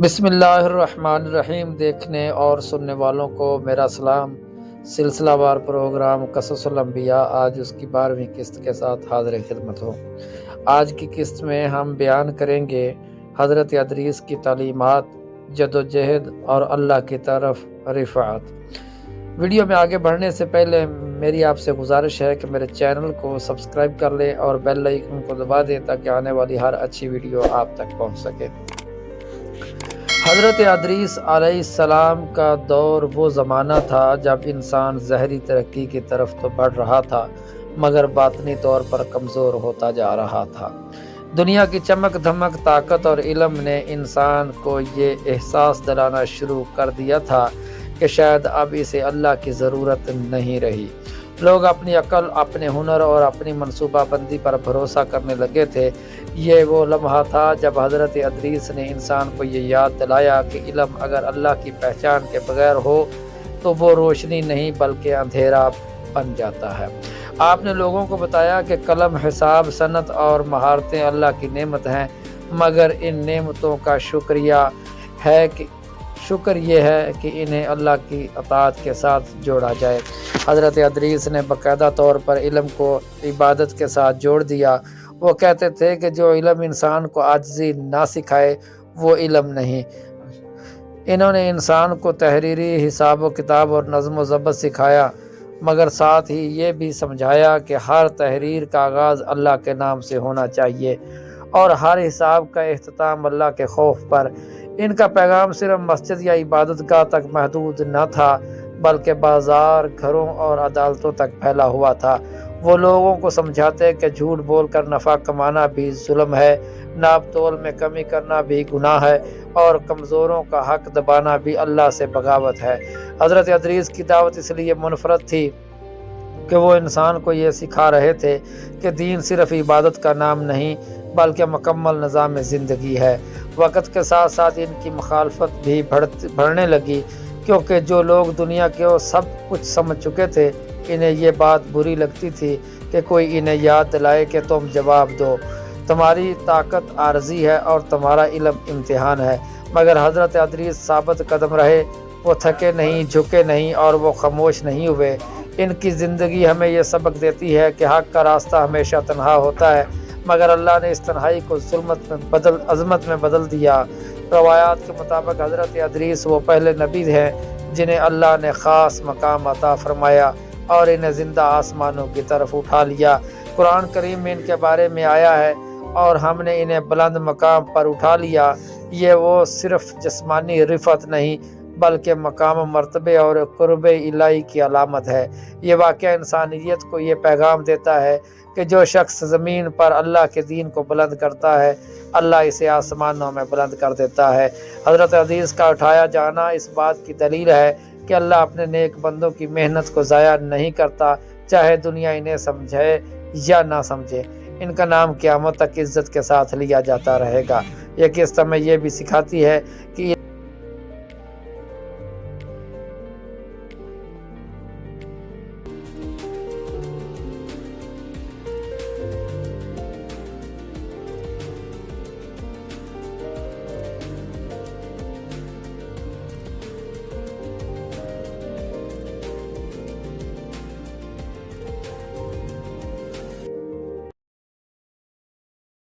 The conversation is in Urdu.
بسم اللہ الرحمن الرحیم۔ دیکھنے اور سننے والوں کو میرا سلام۔ سلسلہ وار پروگرام قصص الانبیاء آج اس کی 12ویں قسط کے ساتھ حاضر خدمت ہو۔ آج کی قسط میں ہم بیان کریں گے حضرت ادریس کی تعلیمات، جدوجہد اور اللہ کی طرف رفعت۔ ویڈیو میں آگے بڑھنے سے پہلے میری آپ سے گزارش ہے کہ میرے چینل کو سبسکرائب کر لیں اور بیل آئیکن کو دبا دیں تاکہ آنے والی ہر اچھی ویڈیو آپ تک پہنچ سکے۔ حضرت ادریس علیہ السلام کا دور وہ زمانہ تھا جب انسان ظاہری ترقی کی طرف تو بڑھ رہا تھا مگر باطنی طور پر کمزور ہوتا جا رہا تھا۔ دنیا کی چمک دھمک، طاقت اور علم نے انسان کو یہ احساس دلانا شروع کر دیا تھا کہ شاید اب اسے اللہ کی ضرورت نہیں رہی۔ لوگ اپنی عقل، اپنے ہنر اور اپنی منصوبہ بندی پر بھروسہ کرنے لگے تھے۔ یہ وہ لمحہ تھا جب حضرت ادریس نے انسان کو یہ یاد دلایا کہ علم اگر اللہ کی پہچان کے بغیر ہو تو وہ روشنی نہیں بلکہ اندھیرا بن جاتا ہے۔ آپ نے لوگوں کو بتایا کہ قلم، حساب، صنعت اور مہارتیں اللہ کی نعمت ہیں، مگر ان نعمتوں کا شکر یہ ہے کہ انہیں اللہ کی اطاعت کے ساتھ جوڑا جائے۔ حضرت ادریس نے باقاعدہ طور پر علم کو عبادت کے ساتھ جوڑ دیا۔ وہ کہتے تھے کہ جو علم انسان کو عاجزی نہ سکھائے وہ علم نہیں۔ انہوں نے انسان کو تحریری حساب و کتاب اور نظم و ضبط سکھایا، مگر ساتھ ہی یہ بھی سمجھایا کہ ہر تحریر کا آغاز اللہ کے نام سے ہونا چاہیے اور ہر حساب کا اختتام اللہ کے خوف پر۔ ان کا پیغام صرف مسجد یا عبادت گاہ تک محدود نہ تھا بلکہ بازار، گھروں اور عدالتوں تک پھیلا ہوا تھا۔ وہ لوگوں کو سمجھاتے کہ جھوٹ بول کر نفع کمانا بھی ظلم ہے، ناپ تول میں کمی کرنا بھی گناہ ہے اور کمزوروں کا حق دبانا بھی اللہ سے بغاوت ہے۔ حضرت ادریس کی دعوت اس لیے منفرد تھی کہ وہ انسان کو یہ سکھا رہے تھے کہ دین صرف عبادت کا نام نہیں بلکہ مکمل نظام زندگی ہے۔ وقت کے ساتھ ساتھ ان کی مخالفت بھی بڑھنے لگی، کیونکہ جو لوگ دنیا کے وہ سب کچھ سمجھ چکے تھے انہیں یہ بات بری لگتی تھی کہ کوئی انہیں یاد دلائے کہ تم جواب دو، تمہاری طاقت عارضی ہے اور تمہارا علم امتحان ہے۔ مگر حضرت ادریس ثابت قدم رہے، وہ تھکے نہیں، جھکے نہیں اور وہ خاموش نہیں ہوئے۔ ان کی زندگی ہمیں یہ سبق دیتی ہے کہ حق کا راستہ ہمیشہ تنہا ہوتا ہے، مگر اللہ نے اس تنہائی کو عظمت میں بدل دیا۔ روایات کے مطابق حضرت ادریس وہ پہلے نبی ہیں جنہیں اللہ نے خاص مقام عطا فرمایا اور انہیں زندہ آسمانوں کی طرف اٹھا لیا۔ قرآن کریم میں ان کے بارے میں آیا ہے اور ہم نے انہیں بلند مقام پر اٹھا لیا۔ یہ وہ صرف جسمانی رفعت نہیں بلکہ مقام، مرتبے اور قرب الہی کی علامت ہے۔ یہ واقعہ انسانیت کو یہ پیغام دیتا ہے کہ جو شخص زمین پر اللہ کے دین کو بلند کرتا ہے اللہ اسے آسمانوں میں بلند کر دیتا ہے۔ حضرت ادریس کا اٹھایا جانا اس بات کی دلیل ہے کہ اللہ اپنے نیک بندوں کی محنت کو ضائع نہیں کرتا، چاہے دنیا انہیں سمجھے یا نہ سمجھے۔ ان کا نام قیامت تک عزت کے ساتھ لیا جاتا رہے گا۔ یہ قصہ ہمیں یہ بھی سکھاتی ہے کہ